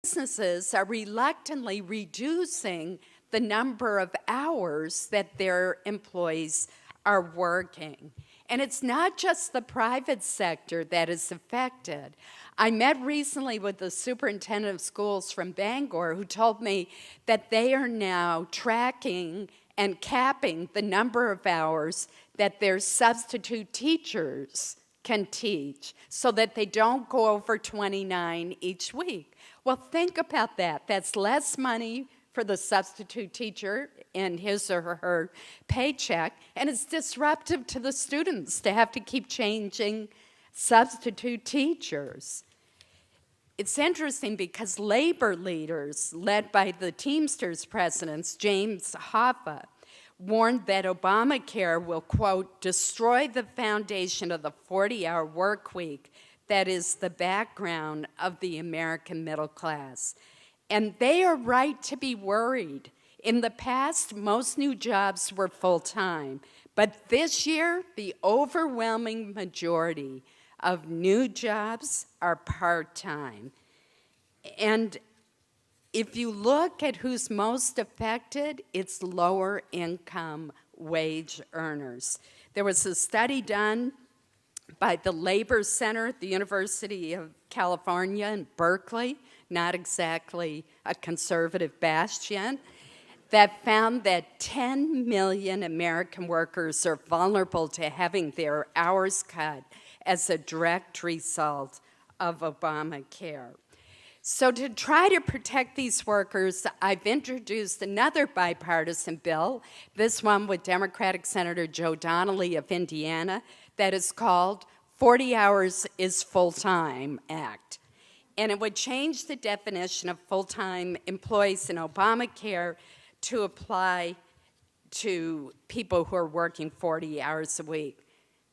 businesses are reluctantly reducing the number of hours that their employees are working. And it's not just the private sector that is affected. I met recently with the superintendent of schools from Bangor who told me that they are now tracking and capping the number of hours that their substitute teachers can teach so that they don't go over 29 each week. Well, think about that. That's less money for the substitute teacher and his or her paycheck, and it's disruptive to the students to have to keep changing substitute teachers. It's interesting because labor leaders, led by the Teamsters presidents, James Hoffa, warned that Obamacare will, quote, destroy the foundation of the 40-hour work week that is the background of the American middle class. And they are right to be worried. In the past, most new jobs were full-time, but this year, the overwhelming majority of new jobs are part-time. And if you look at who's most affected, it's lower income wage earners. There was a study done by the Labor Center at the University of California in Berkeley, not exactly a conservative bastion, that found that 10 million American workers are vulnerable to having their hours cut as a direct result of Obamacare. So to try to protect these workers, I've introduced another bipartisan bill, this one with Democratic Senator Joe Donnelly of Indiana, that is called 40 Hours is Full-Time Act. And it would change the definition of full-time employees in Obamacare to apply to people who are working 40 hours a week.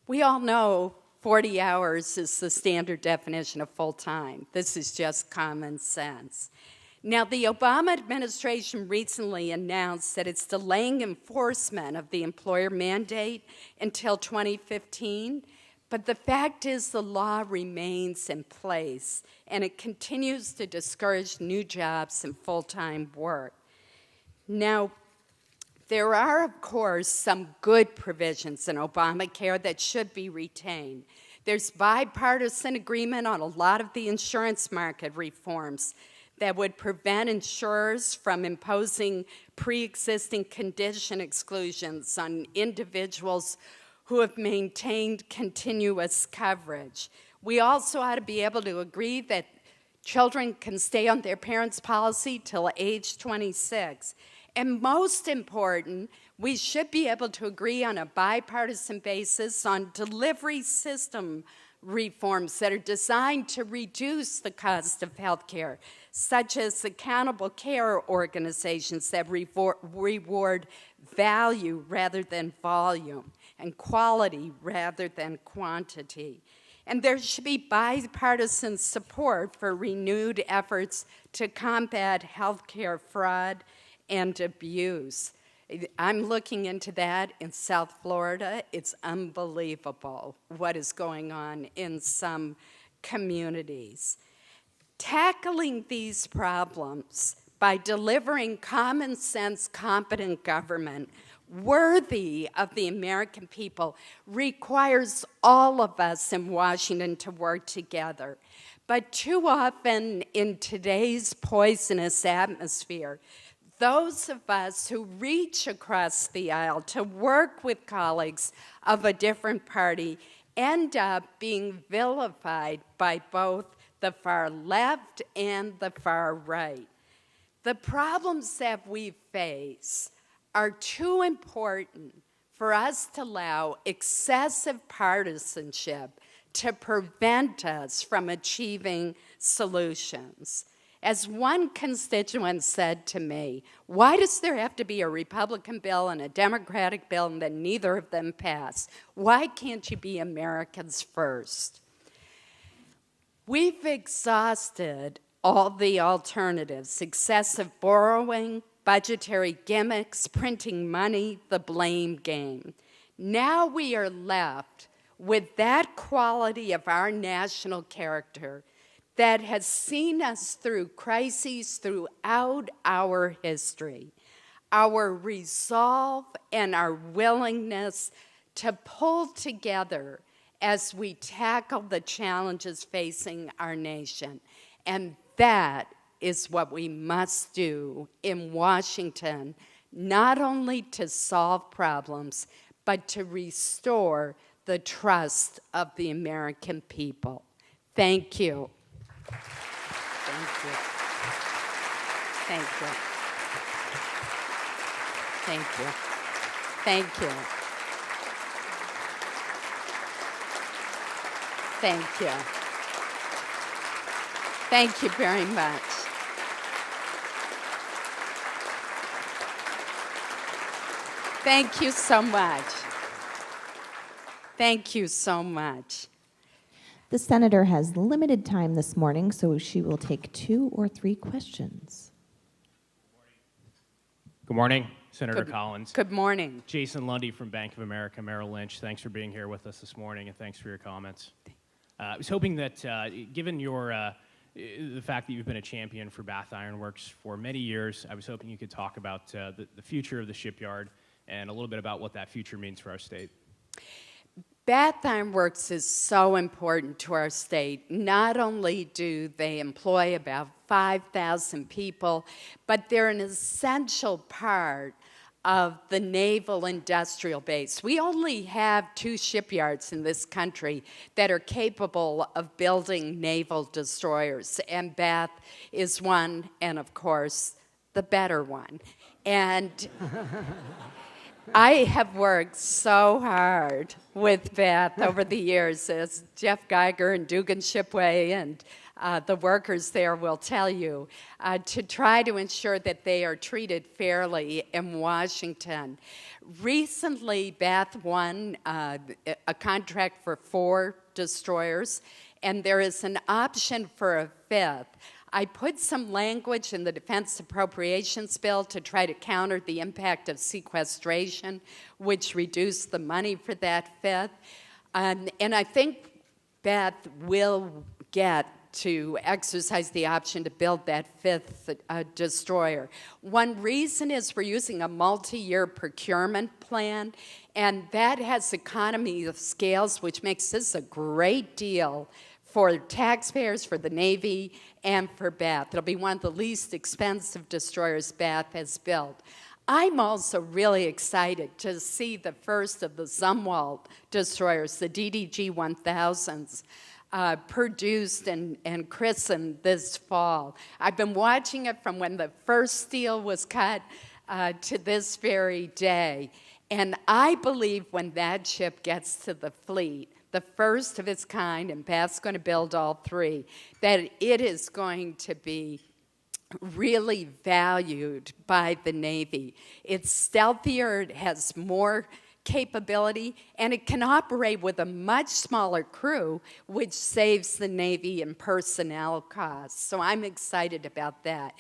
We all know 40 hours is the standard definition of full-time. This is just common sense. Now, the Obama administration recently announced that it's delaying enforcement of the employer mandate until 2015, but the fact is the law remains in place, and it continues to discourage new jobs and full-time work. Now, there are, of course, some good provisions in Obamacare that should be retained. There's bipartisan agreement on a lot of the insurance market reforms that would prevent insurers from imposing pre-existing condition exclusions on individuals who have maintained continuous coverage. We also ought to be able to agree that children can stay on their parents' policy till age 26. And most important, we should be able to agree on a bipartisan basis on delivery system reforms that are designed to reduce the cost of health care, such as accountable care organizations that reward value rather than volume, and quality rather than quantity. And there should be bipartisan support for renewed efforts to combat health care fraud and abuse. I'm looking into that in South Florida. It's unbelievable what is going on in some communities. Tackling these problems by delivering common sense, competent government worthy of the American people requires all of us in Washington to work together. But too often in today's poisonous atmosphere, those of us who reach across the aisle to work with colleagues of a different party end up being vilified by both the far left and the far right. The problems that we face are too important for us to allow excessive partisanship to prevent us from achieving solutions. As one constituent said to me, why does there have to be a Republican bill and a Democratic bill and then neither of them pass? Why can't you be Americans first? We've exhausted all the alternatives: excessive borrowing, budgetary gimmicks, printing money, the blame game. Now we are left with that quality of our national character that has seen us through crises throughout our history. Our resolve and our willingness to pull together as we tackle the challenges facing our nation. And that is what we must do in Washington, not only to solve problems, but to restore the trust of the American people. Thank you. Thank you. Thank you. Thank you. Thank you. Thank you. Thank you very much. Thank you so much. Thank you so much. The senator has limited time this morning, so she will take 2 or 3 questions. Good morning, Senator Collins. Good morning. Jason Lundy from Bank of America Merrill Lynch. Thanks for being here with us this morning, and thanks for your comments. I was hoping that, given the fact that you've been a champion for Bath Iron Works for many years, I was hoping you could talk about the future of the shipyard and a little bit about what that future means for our state. Bath Iron Works is so important to our state. Not only do they employ about 5,000 people, but they're an essential part of the naval industrial base. We only have 2 shipyards in this country that are capable of building naval destroyers, and Bath is one, and of course, the better one. And I have worked so hard with Bath over the years, as Jeff Geiger and Dugan Shipway and the workers there will tell you, to try to ensure that they are treated fairly in Washington. Recently, Bath won a contract for 4 destroyers, and there is an option for a 5th. I put some language in the Defense Appropriations Bill to try to counter the impact of sequestration, which reduced the money for that 5th. And I think Bath will get to exercise the option to build that 5th destroyer. One reason is we're using a multi-year procurement plan, and that has economy of scales, which makes this a great deal for taxpayers, for the Navy, and for Bath. It'll be one of the least expensive destroyers Bath has built. I'm also really excited to see the first of the Zumwalt destroyers, the DDG 1000s, produced and christened this fall. I've been watching it from when the first steel was cut to this very day. And I believe when that ship gets to the fleet, the first of its kind, and Bath's going to build all 3, that it is going to be really valued by the Navy. It's stealthier, it has more capability, and it can operate with a much smaller crew, which saves the Navy in personnel costs. So I'm excited about that.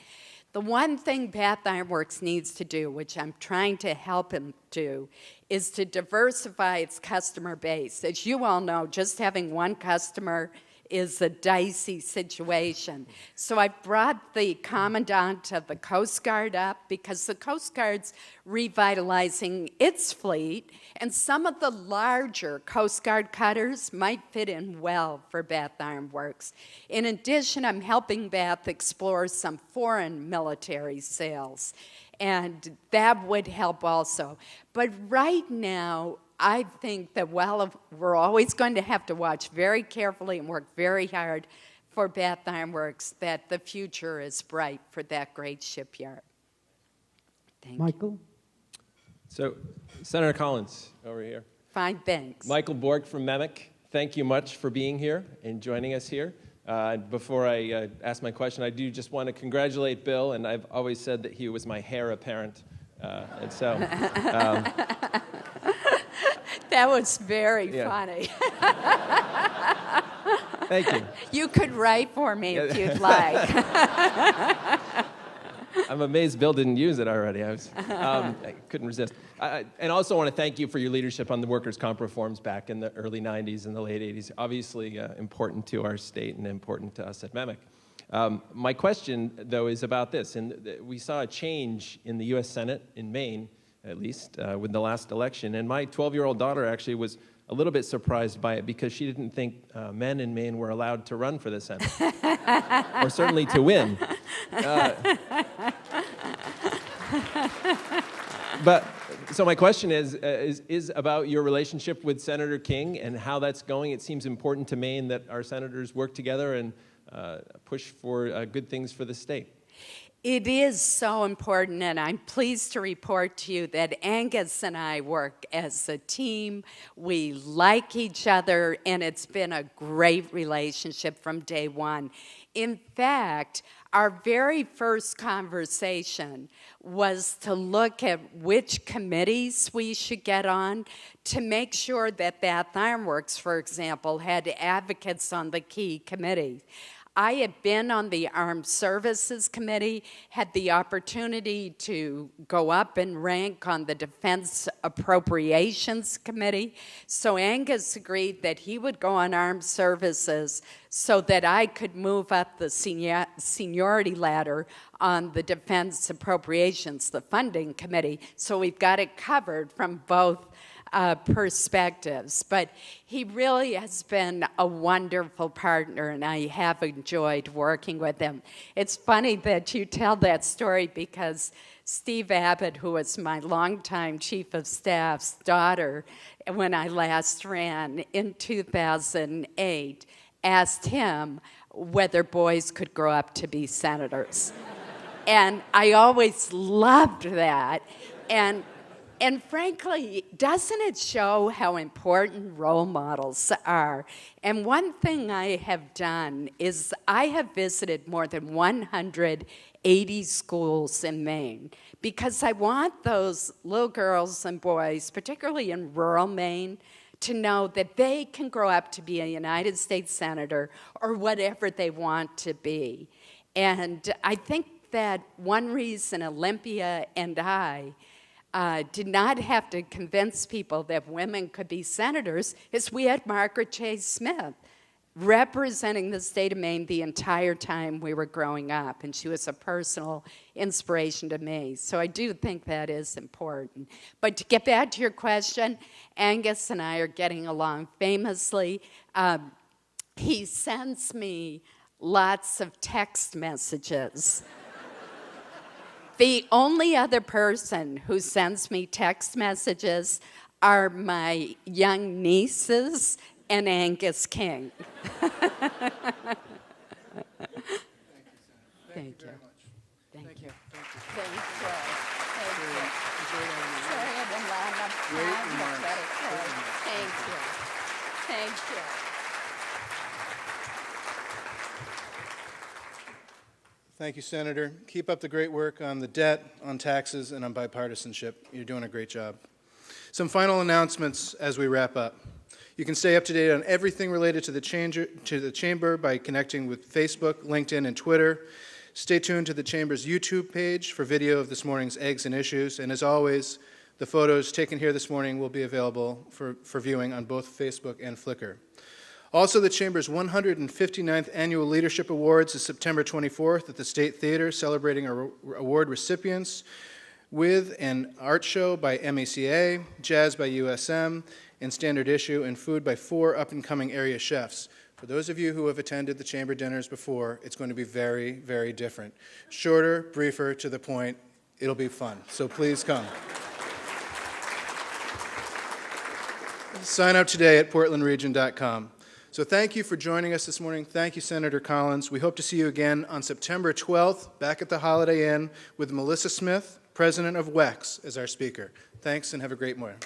The one thing Bath Iron Works needs to do, which I'm trying to help him do, is to diversify its customer base. As you all know, just having one customer is a dicey situation. So I brought the Commandant of the Coast Guard up because the Coast Guard's revitalizing its fleet, and some of the larger Coast Guard cutters might fit in well for Bath Iron Works. In addition, I'm helping Bath explore some foreign military sales, and that would help also. But right now, I think that while we're always going to have to watch very carefully and work very hard for Bath Iron Works, that the future is bright for that great shipyard. Thank Michael? you. So, Senator Collins, over here. Fine, thanks. Michael Borg from MEMIC, thank you much for being here and joining us here. Before I ask my question, I do just want to congratulate Bill, and I've always said that he was my heir apparent. And so... That was very funny. Thank you. You could write for me if you'd like. I'm amazed Bill didn't use it already. I couldn't resist. And also want to thank you for your leadership on the workers' comp reforms back in the early 90s and the late 80s. Obviously important to our state and important to us at MEMIC. My question, though, is about this. And we saw a change in the U.S. Senate in Maine, at least, with the last election. And my 12-year-old daughter actually was a little bit surprised by it because she didn't think men in Maine were allowed to run for the Senate, or certainly to win. So my question is about your relationship with Senator King and how that's going. It seems important to Maine that our senators work together and push for good things for the state. It is so important, and I'm pleased to report to you that Angus and I work as a team. We like each other, and it's been a great relationship from day one. In fact, our very first conversation was to look at which committees we should get on to make sure that Bath Iron Works, for example, had advocates on the key committees. I had been on the Armed Services Committee, had the opportunity to go up and rank on the Defense Appropriations Committee. So Angus agreed that he would go on Armed Services so that I could move up the seniority ladder on the Defense Appropriations, the Funding Committee. So we've got it covered from both perspectives. But he really has been a wonderful partner, and I have enjoyed working with him. It's funny that you tell that story because Steve Abbott, who was my longtime chief of staff's daughter when I last ran in 2008, asked him whether boys could grow up to be senators. And I always loved that. And frankly, doesn't it show how important role models are? And one thing I have done is I have visited more than 180 schools in Maine because I want those little girls and boys, particularly in rural Maine, to know that they can grow up to be a United States Senator or whatever they want to be. And I think that one reason Olympia and I did not have to convince people that women could be senators is we had Margaret Chase Smith representing the state of Maine the entire time we were growing up, and she was a personal inspiration to me. So I do think that is important. But to get back to your question, Angus and I are getting along famously. He sends me lots of text messages. The only other person who sends me text messages are my young nieces and Angus King. Thank you. Thank you. Thank you. Thank you. Thank you. Thank you. Enjoyed all your Sorry I didn't allow enough Great time, remarks. but okay. Thank you. Thank you. Thank you, Senator. Keep up the great work on the debt, on taxes, and on bipartisanship. You're doing a great job. Some final announcements as we wrap up. You can stay up to date on everything related to the Chamber by connecting with Facebook, LinkedIn, and Twitter. Stay tuned to the Chamber's YouTube page for video of this morning's Eggs and Issues. And as always, the photos taken here this morning will be available for viewing on both Facebook and Flickr. Also, the Chamber's 159th Annual Leadership Awards is September 24th at the State Theater, celebrating our award recipients with an art show by MECA, jazz by USM, and Standard Issue, and food by 4 up-and-coming area chefs. For those of you who have attended the Chamber dinners before, it's going to be very, very different. Shorter, briefer, to the point. It'll be fun, so please come. Sign up today at portlandregion.com. So thank you for joining us this morning. Thank you, Senator Collins. We hope to see you again on September 12th, back at the Holiday Inn with Melissa Smith, president of WEX, as our speaker. Thanks, and have a great morning.